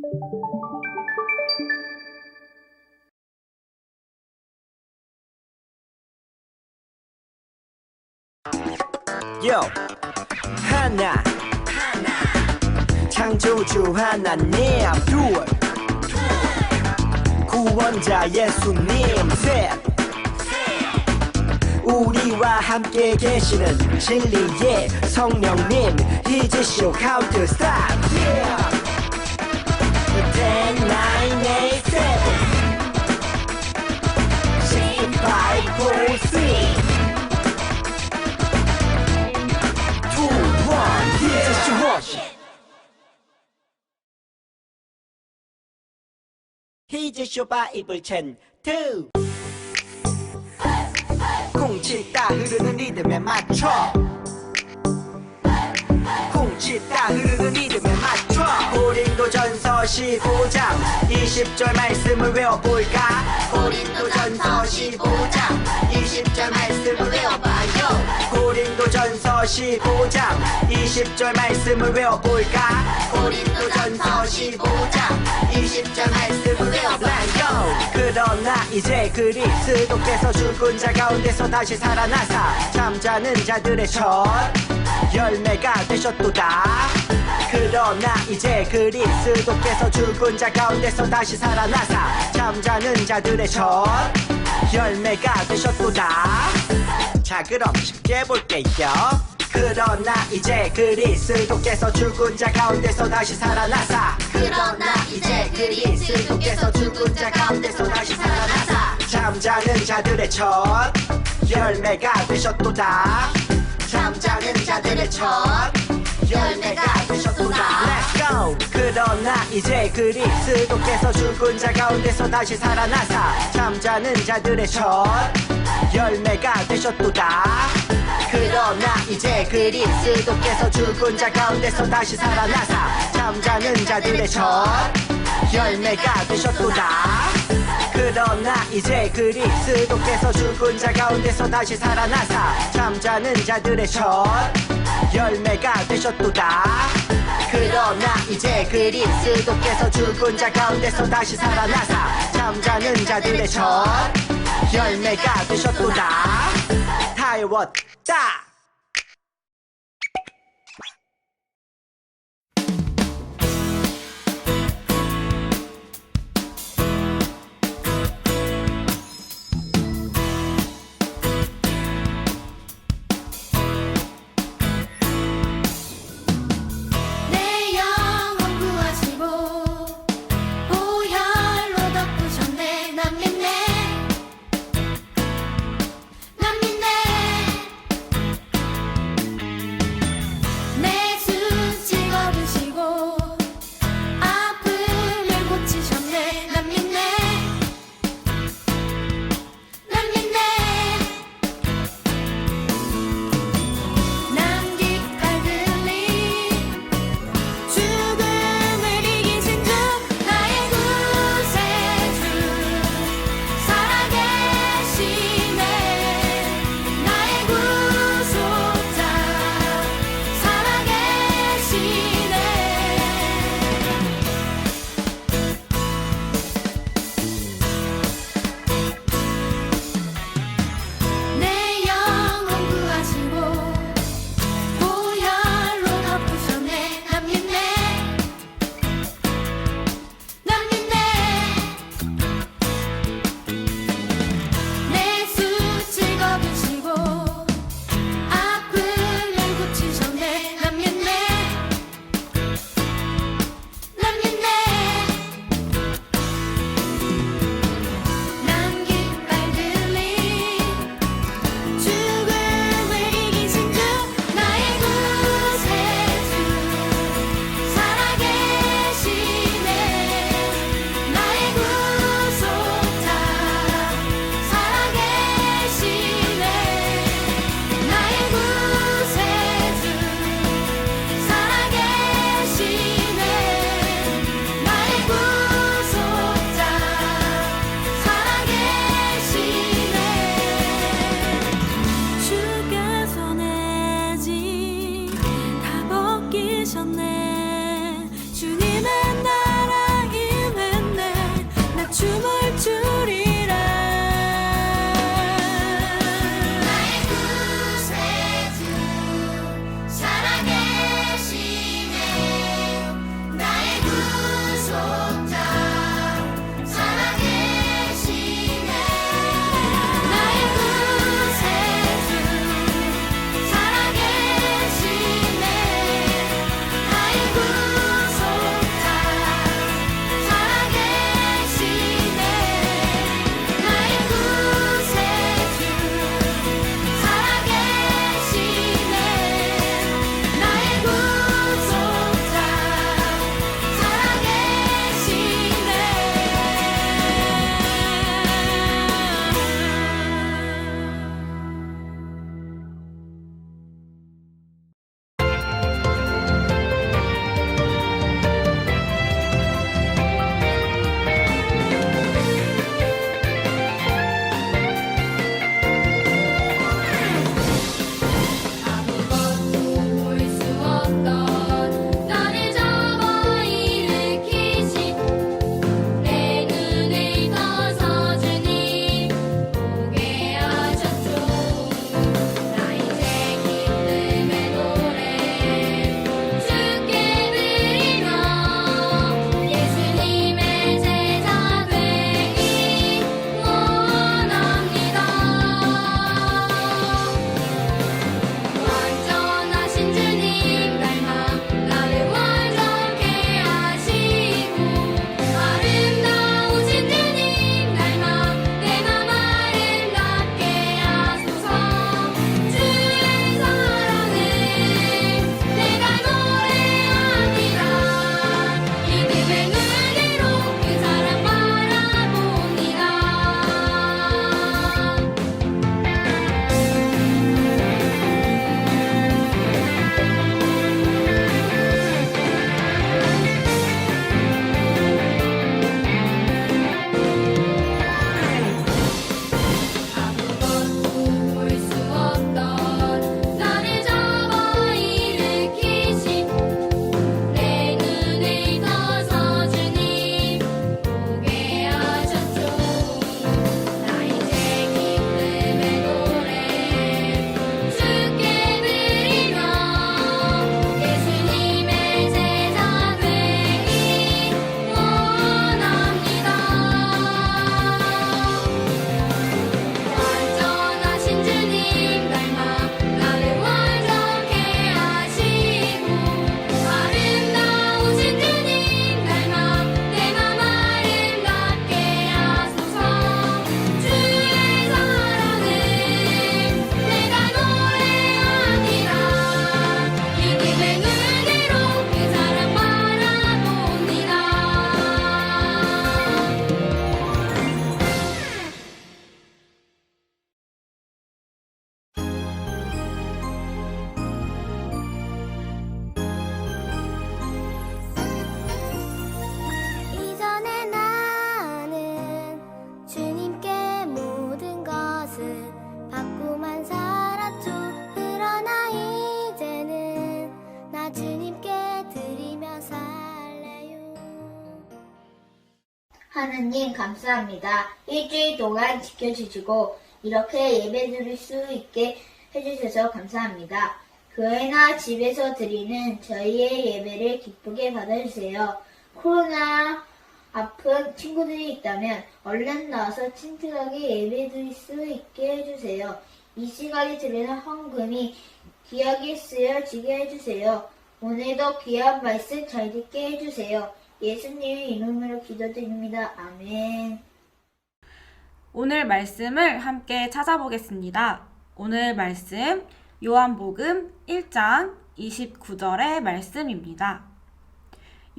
요 하나 창조주 하나님 둘 구원자 예수님 셋 우리와 함께 계시는 진리의 성령님 이제 쇼 카운트 스탑 10, 9, 8, 7 6, 5, 4, 3 히즈 쇼바 이블 챈2 쿵치다 흐르는 리듬에 맞춰 쿵치다 흐르는 리듬에 맞춰 고린도전서 15장 20절 말씀을 외워볼까 고린도전서 15장 20절 말씀을 외워봐요 고린도전서 15장 20절 말씀을 외워볼까 고린도전서 15장 20절 말씀을 외워봐요 그러나 이제 그리스도께서 죽은 자 가운데서 다시 살아나사 잠자는 자들의 첫 열매가 되셨도다 그러나 이제 그리스도께서 죽은 자 가운데서 다시 살아나사 잠자는 자들의 첫 열매가 되셨도다 자 그럼 쉽게 볼게요 그러나 이제 그리스도께서 죽은 자 가운데서 다시 살아나사 그러나 이제 그리스도께서 죽은 자 가운데서 다시 살아나사 잠자는 자들의 첫 열매가 되셨도다 잠자는 자들의 첫 열매가 되셨도다 Let's go 그러나 이제 그리스도께서 죽은 자 가운데서 다시 살아나사 잠자는 자들의 첫 열매가 되셨도다 그러나 이제 그리스도께서 죽은 자 가운데서 다시 살아나사 잠자는 자들의 첫 열매가 되셨도다 그러나 이제 그리스도께서 죽은 자 가운데서 다시 살아나사 잠자는 자들의 첫 열매가 되셨도다 그러나 이제 그리스도께서 죽은 자 가운데서 다시 살아나사 잠자는 자들의 첫 열매가 되셨도다 다 외웠다 내 영혼 구하시고 보혈로 덮으셨네 난 믿네 난 믿네 하느님 감사합니다. 일주일 동안 지켜주시고 이렇게 예배드릴 수 있게 해주셔서 감사합니다. 교회나 집에서 드리는 저희의 예배를 기쁘게 받아주세요. 코로나 아픈 친구들이 있다면 얼른 나와서 친근하게 예배드릴 수 있게 해주세요. 이 시간에 드리는 헌금이 귀하게 쓰여지게 해주세요. 오늘도 귀한 말씀 잘 듣게 해주세요. 예수님의 이름으로 기도드립니다. 아멘. 오늘 말씀을 함께 찾아보겠습니다. 오늘 말씀 요한복음 1장 29절의 말씀입니다.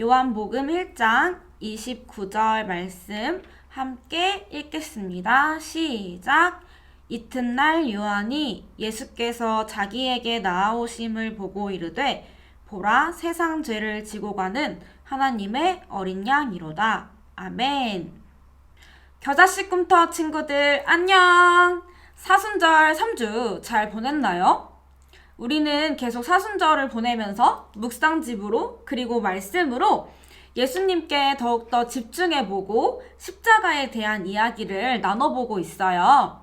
요한복음 1장 29절 말씀 함께 읽겠습니다. 시작! 이튿날 요한이 예수께서 자기에게 나아오심을 보고 이르되 보라 세상 죄를 지고 가는 하나님의 어린 양이로다. 아멘. 겨자씨 꿈터 친구들 안녕! 사순절 3주 잘 보냈나요? 우리는 계속 사순절을 보내면서 묵상집으로 그리고 말씀으로 예수님께 더욱더 집중해보고 십자가에 대한 이야기를 나눠보고 있어요.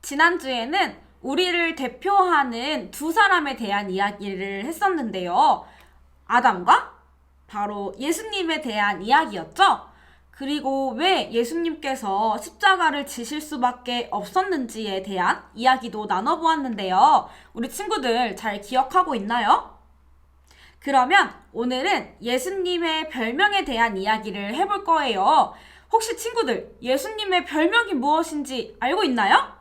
지난주에는 우리를 대표하는 두 사람에 대한 이야기를 했었는데요. 아담과 바로 예수님에 대한 이야기였죠. 그리고 왜 예수님께서 십자가를 지실 수밖에 없었는지에 대한 이야기도 나눠보았는데요. 우리 친구들 잘 기억하고 있나요? 그러면 오늘은 예수님의 별명에 대한 이야기를 해볼 거예요. 혹시 친구들 예수님의 별명이 무엇인지 알고 있나요?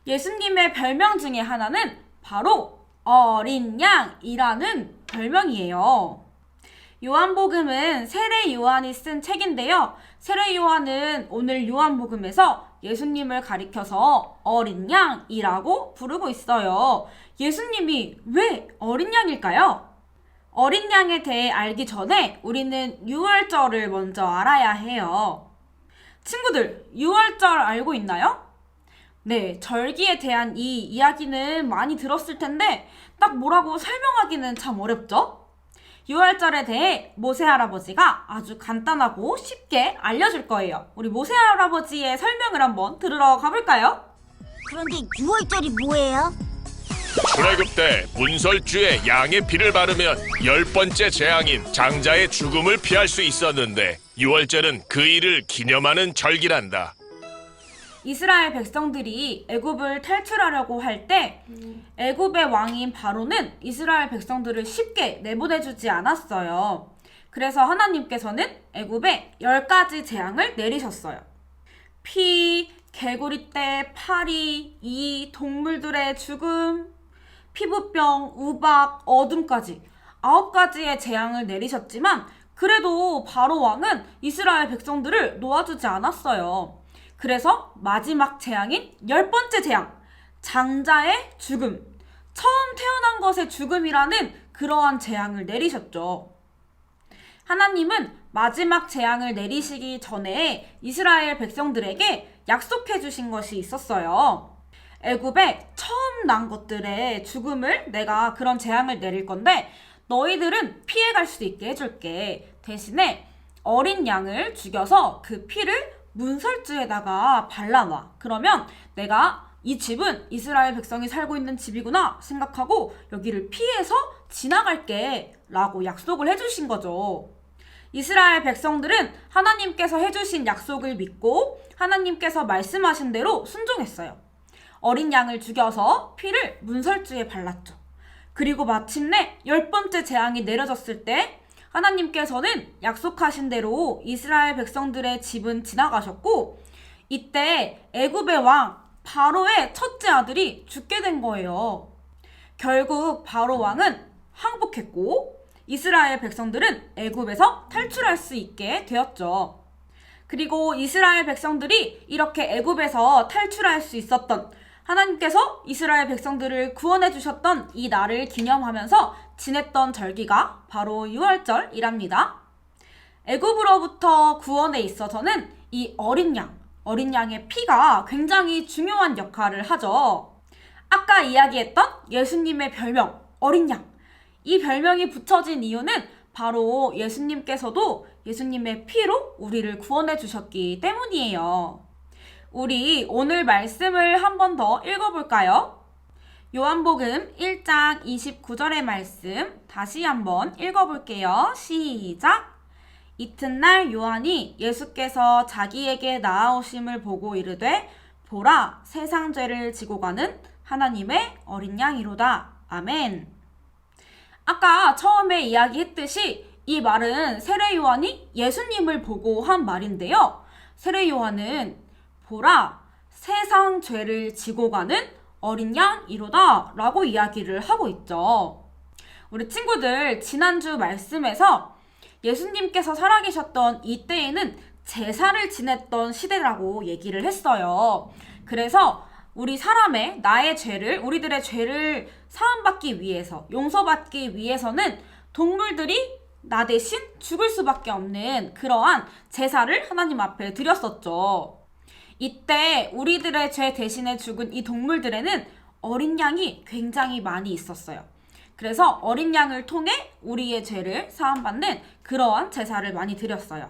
예수님의 별명 중에 하나는 바로 어린 양이라는 별명이에요. 요한복음은 세례 요한이 쓴 책인데요. 세례 요한은 오늘 요한복음에서 예수님을 가리켜서 어린 양이라고 부르고 있어요. 예수님이 왜 어린 양일까요? 어린 양에 대해 알기 전에 우리는 유월절을 먼저 알아야 해요. 친구들, 유월절 알고 있나요? 네, 절기에 대한 이 이야기는 많이 들었을 텐데 딱 뭐라고 설명하기는 참 어렵죠? 유월절에 대해 모세 할아버지가 아주 간단하고 쉽게 알려줄 거예요. 우리 모세 할아버지의 설명을 한번 들으러 가볼까요? 그런데 6월절이 뭐예요? 출애굽 때 문설주에 양의 피를 바르면 10번째 재앙인 장자의 죽음을 피할 수 있었는데 유월절은 그 일을 기념하는 절기란다. 이스라엘 백성들이 애굽을 탈출하려고 할 때 애굽의 왕인 바로는 이스라엘 백성들을 쉽게 내보내주지 않았어요. 그래서 하나님께서는 애굽에 10가지 재앙을 내리셨어요. 피, 개구리떼, 파리, 이, 동물들의 죽음, 피부병, 우박, 어둠까지 9가지의 재앙을 내리셨지만 그래도 바로 왕은 이스라엘 백성들을 놓아주지 않았어요. 그래서 마지막 재앙인 10번째 재앙, 장자의 죽음, 처음 태어난 것의 죽음이라는 그러한 재앙을 내리셨죠. 하나님은 마지막 재앙을 내리시기 전에 이스라엘 백성들에게 약속해 주신 것이 있었어요. 애굽에 처음 난 것들의 죽음을 내가 그런 재앙을 내릴 건데 너희들은 피해갈 수 있게 해줄게. 대신에 어린 양을 죽여서 그 피를 문설주에다가 발라놔. 그러면 내가 이 집은 이스라엘 백성이 살고 있는 집이구나 생각하고 여기를 피해서 지나갈게 라고 약속을 해주신 거죠. 이스라엘 백성들은 하나님께서 해주신 약속을 믿고 하나님께서 말씀하신 대로 순종했어요. 어린 양을 죽여서 피를 문설주에 발랐죠. 그리고 마침내 10번째 재앙이 내려졌을 때 하나님께서는 약속하신 대로 이스라엘 백성들의 집은 지나가셨고 이때 애굽의 왕 바로의 첫째 아들이 죽게 된 거예요. 결국 바로 왕은 항복했고 이스라엘 백성들은 애굽에서 탈출할 수 있게 되었죠. 그리고 이스라엘 백성들이 이렇게 애굽에서 탈출할 수 있었던 하나님께서 이스라엘 백성들을 구원해 주셨던 이 날을 기념하면서 지냈던 절기가 바로 유월절이랍니다. 애굽으로부터 구원에 있어서는 이 어린 양의 피가 굉장히 중요한 역할을 하죠. 아까 이야기했던 예수님의 별명 어린 양, 이 별명이 붙여진 이유는 바로 예수님께서도 예수님의 피로 우리를 구원해 주셨기 때문이에요. 우리 오늘 말씀을 한 번 더 읽어볼까요? 요한복음 1장 29절의 말씀 다시 한번 읽어볼게요. 시작! 이튿날 요한이 예수께서 자기에게 나아오심을 보고 이르되 보라, 세상 죄를 지고 가는 하나님의 어린 양이로다. 아멘. 아까 처음에 이야기했듯이 이 말은 세례 요한이 예수님을 보고 한 말인데요. 세례 요한은 보라, 세상 죄를 지고 가는 어린 양이로다 라고 이야기를 하고 있죠. 우리 친구들, 지난주 말씀에서 예수님께서 살아계셨던 이때에는 제사를 지냈던 시대라고 얘기를 했어요. 그래서 우리 사람의 나의 죄를, 우리들의 죄를 사함받기 위해서, 용서받기 위해서는 동물들이 나 대신 죽을 수밖에 없는 그러한 제사를 하나님 앞에 드렸었죠. 이때 우리들의 죄 대신에 죽은 이 동물들에는 어린 양이 굉장히 많이 있었어요. 그래서 어린 양을 통해 우리의 죄를 사함받는 그러한 제사를 많이 드렸어요.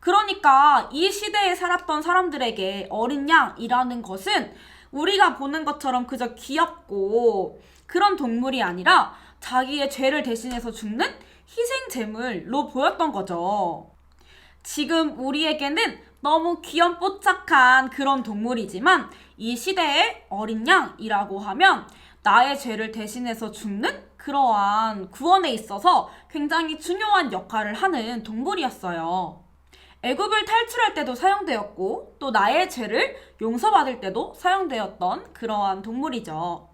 그러니까 이 시대에 살았던 사람들에게 어린 양이라는 것은 우리가 보는 것처럼 그저 귀엽고 그런 동물이 아니라 자기의 죄를 대신해서 죽는 희생제물로 보였던 거죠. 지금 우리에게는 너무 귀염뽀짝한 그런 동물이지만 이 시대의 어린 양이라고 하면 나의 죄를 대신해서 죽는 그러한 구원에 있어서 굉장히 중요한 역할을 하는 동물이었어요. 애굽을 탈출할 때도 사용되었고 또 나의 죄를 용서받을 때도 사용되었던 그러한 동물이죠.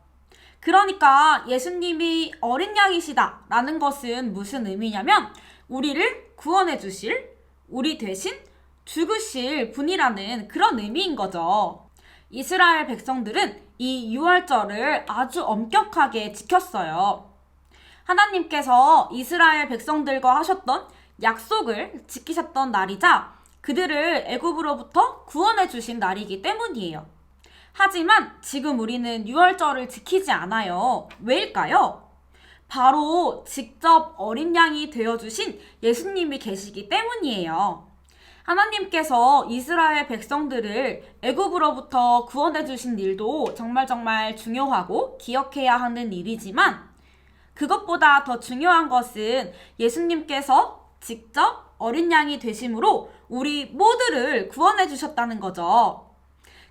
그러니까 예수님이 어린 양이시다 라는 것은 무슨 의미냐면 우리를 구원해 주실, 우리 대신 죽으실 분이라는 그런 의미인 거죠. 이스라엘 백성들은 이 유월절을 아주 엄격하게 지켰어요. 하나님께서 이스라엘 백성들과 하셨던 약속을 지키셨던 날이자 그들을 애굽으로부터 구원해 주신 날이기 때문이에요. 하지만 지금 우리는 유월절을 지키지 않아요. 왜일까요? 바로 직접 어린 양이 되어주신 예수님이 계시기 때문이에요. 하나님께서 이스라엘 백성들을 애굽으로부터 구원해 주신 일도 정말 중요하고 기억해야 하는 일이지만 그것보다 더 중요한 것은 예수님께서 직접 어린 양이 되심으로 우리 모두를 구원해 주셨다는 거죠.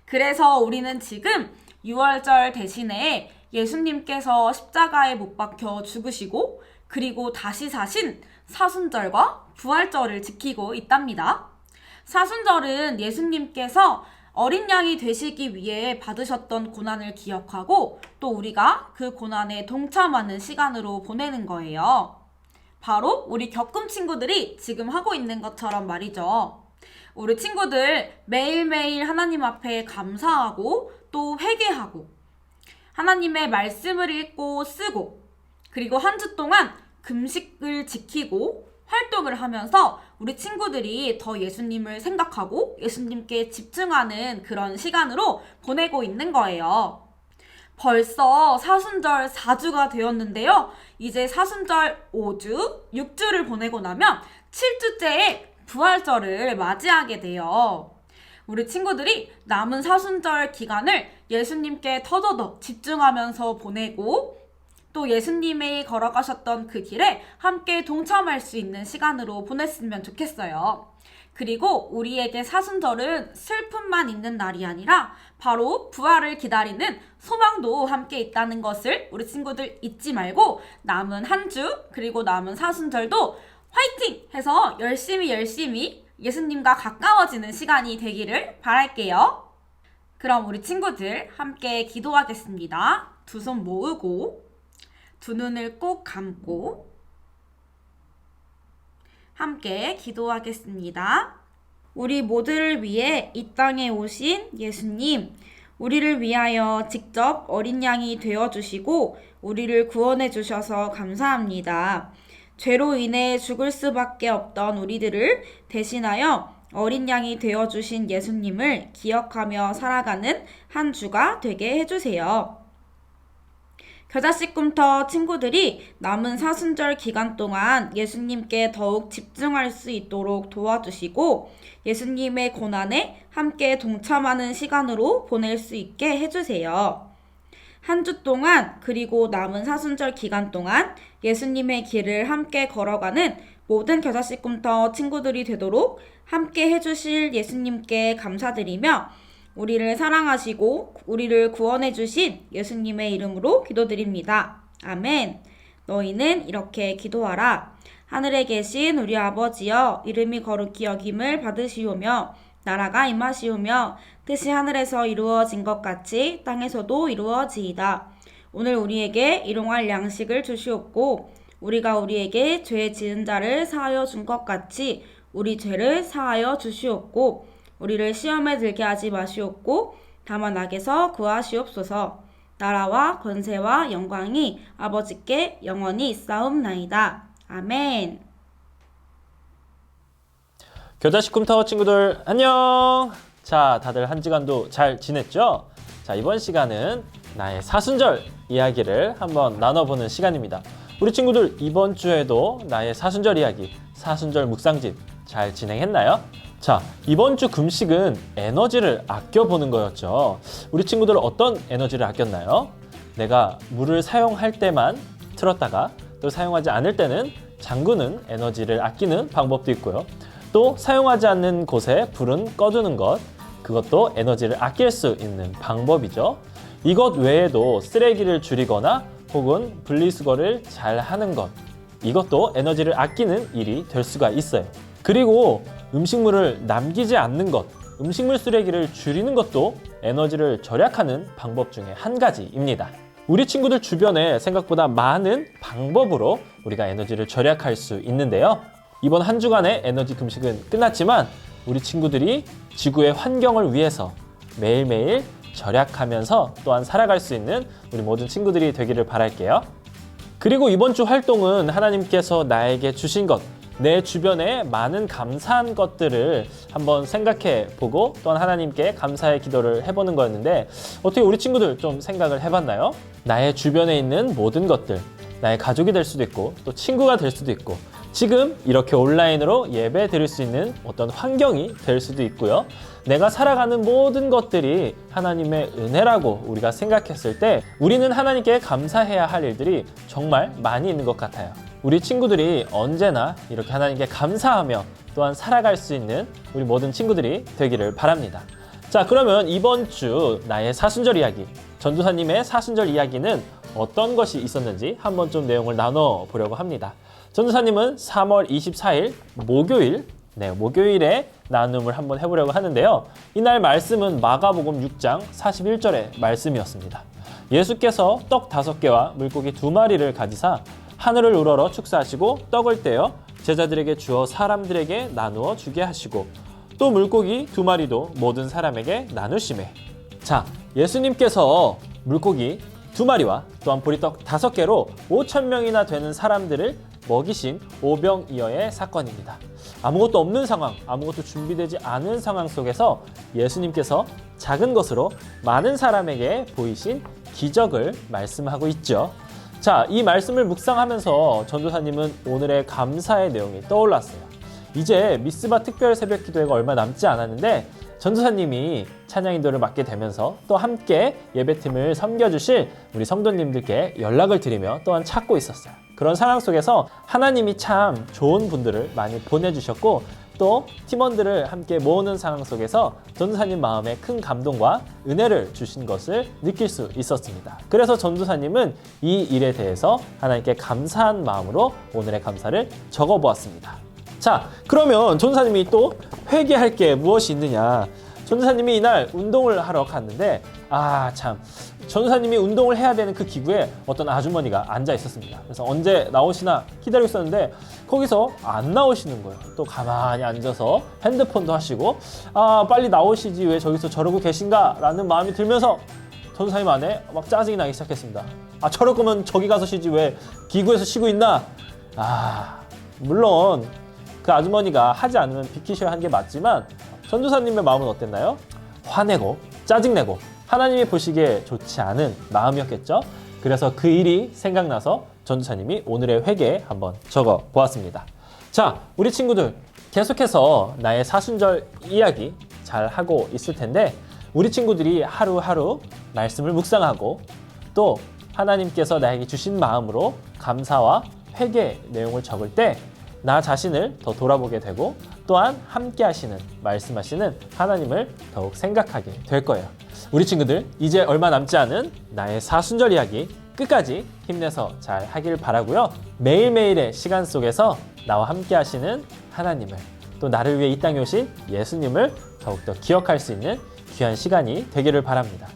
그래서 우리는 지금 유월절 대신에 예수님께서 십자가에 못 박혀 죽으시고 그리고 다시 사신 사순절과 부활절을 지키고 있답니다. 사순절은 예수님께서 어린 양이 되시기 위해 받으셨던 고난을 기억하고 또 우리가 그 고난에 동참하는 시간으로 보내는 거예요. 바로 우리 겪음 친구들이 지금 하고 있는 것처럼 말이죠. 우리 친구들 매일매일 하나님 앞에 감사하고 또 회개하고 하나님의 말씀을 읽고 쓰고 그리고 한 주 동안 금식을 지키고 활동을 하면서 우리 친구들이 더 예수님을 생각하고 예수님께 집중하는 그런 시간으로 보내고 있는 거예요. 벌써 사순절 4주가 되었는데요. 이제 사순절 5주, 6주를 보내고 나면 7주째에 부활절을 맞이하게 돼요. 우리 친구들이 남은 사순절 기간을 예수님께 더더더 집중하면서 보내고 또 예수님이 걸어가셨던 그 길에 함께 동참할 수 있는 시간으로 보냈으면 좋겠어요. 그리고 우리에게 사순절은 슬픔만 있는 날이 아니라 바로 부활을 기다리는 소망도 함께 있다는 것을 우리 친구들 잊지 말고 남은 한 주 그리고 남은 사순절도 화이팅! 해서 열심히 예수님과 가까워지는 시간이 되기를 바랄게요. 그럼 우리 친구들 함께 기도하겠습니다. 두 손 모으고 두 눈을 꼭 감고 함께 기도하겠습니다. 우리 모두를 위해 이 땅에 오신 예수님, 우리를 위하여 직접 어린 양이 되어주시고 우리를 구원해 주셔서 감사합니다. 죄로 인해 죽을 수밖에 없던 우리들을 대신하여 어린 양이 되어주신 예수님을 기억하며 살아가는 한 주가 되게 해주세요. 겨자씨꿈터 친구들이 남은 사순절 기간 동안 예수님께 더욱 집중할 수 있도록 도와주시고 예수님의 고난에 함께 동참하는 시간으로 보낼 수 있게 해주세요. 한 주 동안 그리고 남은 사순절 기간 동안 예수님의 길을 함께 걸어가는 모든 겨자씨꿈터 친구들이 되도록 함께 해주실 예수님께 감사드리며 우리를 사랑하시고 우리를 구원해 주신 예수님의 이름으로 기도드립니다. 아멘. 너희는 이렇게 기도하라. 하늘에 계신 우리 아버지여, 이름이 거룩히 여김을 받으시오며 나라가 임하시오며 뜻이 하늘에서 이루어진 것 같이 땅에서도 이루어지이다. 오늘 우리에게 일용할 양식을 주시옵고 우리가 우리에게 죄 지은 자를 사하여 준 것 같이 우리 죄를 사하여 주시옵고 우리를 시험에 들게 하지 마시옵고 다만 악에서 구하시옵소서. 나라와 권세와 영광이 아버지께 영원히 있사옵나이다. 아멘. 겨자씨꿈터 친구들 안녕. 자, 다들 한 주간도 잘 지냈죠? 자, 이번 시간은 나의 사순절 이야기를 한번 나눠보는 시간입니다. 우리 친구들 이번 주에도 나의 사순절 이야기, 사순절 묵상집 잘 진행했나요? 자, 이번 주 금식은 에너지를 아껴보는 거였죠. 우리 친구들 어떤 에너지를 아꼈나요? 내가 물을 사용할 때만 틀었다가 또 사용하지 않을 때는 잠그는 에너지를 아끼는 방법도 있고요. 또 사용하지 않는 곳에 불은 꺼두는 것, 그것도 에너지를 아낄 수 있는 방법이죠. 이것 외에도 쓰레기를 줄이거나 혹은 분리수거를 잘 하는 것, 이것도 에너지를 아끼는 일이 될 수가 있어요. 그리고 음식물을 남기지 않는 것, 음식물 쓰레기를 줄이는 것도 에너지를 절약하는 방법 중에 한 가지입니다. 우리 친구들 주변에 생각보다 많은 방법으로 우리가 에너지를 절약할 수 있는데요. 이번 한 주간의 에너지 금식은 끝났지만 우리 친구들이 지구의 환경을 위해서 매일매일 절약하면서 또한 살아갈 수 있는 우리 모든 친구들이 되기를 바랄게요. 그리고 이번 주 활동은 하나님께서 나에게 주신 것, 내 주변에 많은 감사한 것들을 한번 생각해 보고 또한 하나님께 감사의 기도를 해보는 거였는데 어떻게 우리 친구들 좀 생각을 해봤나요? 나의 주변에 있는 모든 것들, 나의 가족이 될 수도 있고 또 친구가 될 수도 있고 지금 이렇게 온라인으로 예배 드릴 수 있는 어떤 환경이 될 수도 있고요. 내가 살아가는 모든 것들이 하나님의 은혜라고 우리가 생각했을 때 우리는 하나님께 감사해야 할 일들이 정말 많이 있는 것 같아요. 우리 친구들이 언제나 이렇게 하나님께 감사하며 또한 살아갈 수 있는 우리 모든 친구들이 되기를 바랍니다. 자, 그러면 이번 주 나의 사순절 이야기, 전도사님의 사순절 이야기는 어떤 것이 있었는지 한번 좀 내용을 나눠보려고 합니다. 전도사님은 3월 24일 목요일에 나눔을 한번 해보려고 하는데요. 이날 말씀은 마가복음 6장 41절의 말씀이었습니다. 예수께서 떡 5개와 물고기 2마리를 가지사 하늘을 우러러 축사하시고 떡을 떼어 제자들에게 주어 사람들에게 나누어 주게 하시고 또 물고기 2마리도 모든 사람에게 나누시매. 자, 예수님께서 물고기 2마리와 또한 보리떡 5개로 5,000명이나 되는 사람들을 먹이신 오병이어의 사건입니다. 아무것도 없는 상황, 아무것도 준비되지 않은 상황 속에서 예수님께서 작은 것으로 많은 사람에게 보이신 기적을 말씀하고 있죠. 자, 이 말씀을 묵상하면서 전도사님은 오늘의 감사의 내용이 떠올랐어요. 이제 미스바 특별 새벽 기도회가 얼마 남지 않았는데 전도사님이 찬양 인도를 맡게 되면서 또 함께 예배팀을 섬겨주실 우리 성도님들께 연락을 드리며 또한 찾고 있었어요. 그런 상황 속에서 하나님이 참 좋은 분들을 많이 보내주셨고 또 팀원들을 함께 모으는 상황 속에서 전도사님 마음에 큰 감동과 은혜를 주신 것을 느낄 수 있었습니다. 그래서 전도사님은 이 일에 대해서 하나님께 감사한 마음으로 오늘의 감사를 적어보았습니다. 자, 그러면 전도사님이 또 회개할 게 무엇이 있느냐. 전도사님이 이날 운동을 하러 갔는데 전도사님이 운동을 해야 되는 그 기구에 어떤 아주머니가 앉아 있었습니다. 그래서 언제 나오시나 기다리고 있었는데 거기서 안 나오시는 거예요. 또 가만히 앉아서 핸드폰도 하시고 빨리 나오시지 왜 저기서 저러고 계신가 라는 마음이 들면서 전도사님 안에 막 짜증이 나기 시작했습니다. 저럴 거면 저기 가서 쉬지 왜 기구에서 쉬고 있나. 물론 그 아주머니가 하지 않으면 비키셔야 하는 게 맞지만 전도사님의 마음은 어땠나요? 화내고 짜증내고 하나님이 보시기에 좋지 않은 마음이었겠죠? 그래서 그 일이 생각나서 전도사님이 오늘의 회개에 한번 적어 보았습니다. 자, 우리 친구들 계속해서 나의 사순절 이야기 잘 하고 있을 텐데 우리 친구들이 하루하루 말씀을 묵상하고 또 하나님께서 나에게 주신 마음으로 감사와 회개 내용을 적을 때 나 자신을 더 돌아보게 되고 또한 함께 하시는, 말씀하시는 하나님을 더욱 생각하게 될 거예요. 우리 친구들 이제 얼마 남지 않은 나의 사순절 이야기 끝까지 힘내서 잘 하길 바라고요. 매일매일의 시간 속에서 나와 함께 하시는 하나님을 또 나를 위해 이 땅에 오신 예수님을 더욱더 기억할 수 있는 귀한 시간이 되기를 바랍니다.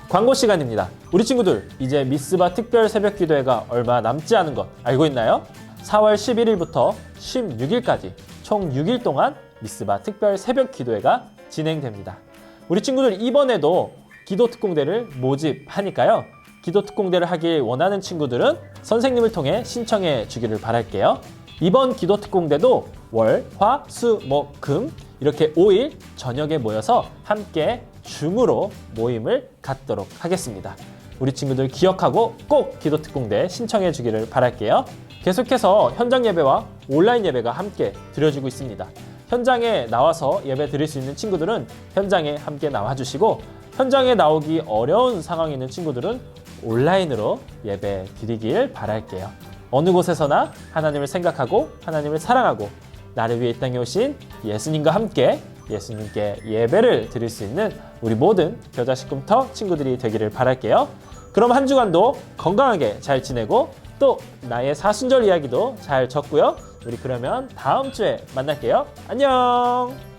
광고 시간입니다. 우리 친구들 이제 미스바 특별 새벽 기도회가 얼마 남지 않은 것 알고 있나요? 4월 11일부터 16일까지 총 6일 동안 미스바 특별 새벽 기도회가 진행됩니다. 우리 친구들 이번에도 기도 특공대를 모집하니까요. 기도 특공대를 하길 원하는 친구들은 선생님을 통해 신청해 주기를 바랄게요. 이번 기도 특공대도 월, 화, 수, 목, 금 이렇게 5일 저녁에 모여서 함께 줌으로 모임을 갖도록 하겠습니다. 우리 친구들 기억하고 꼭 기도 특공대 신청해 주기를 바랄게요. 계속해서 현장 예배와 온라인 예배가 함께 드려지고 있습니다. 현장에 나와서 예배 드릴 수 있는 친구들은 현장에 함께 나와주시고 현장에 나오기 어려운 상황에 있는 친구들은 온라인으로 예배 드리길 바랄게요. 어느 곳에서나 하나님을 생각하고 하나님을 사랑하고 나를 위해 이 땅에 오신 예수님과 함께 예수님께 예배를 드릴 수 있는 우리 모든 겨자식꿈터 친구들이 되기를 바랄게요. 그럼 한 주간도 건강하게 잘 지내고 또 나의 사순절 이야기도 잘 적고요. 우리 그러면 다음 주에 만날게요. 안녕.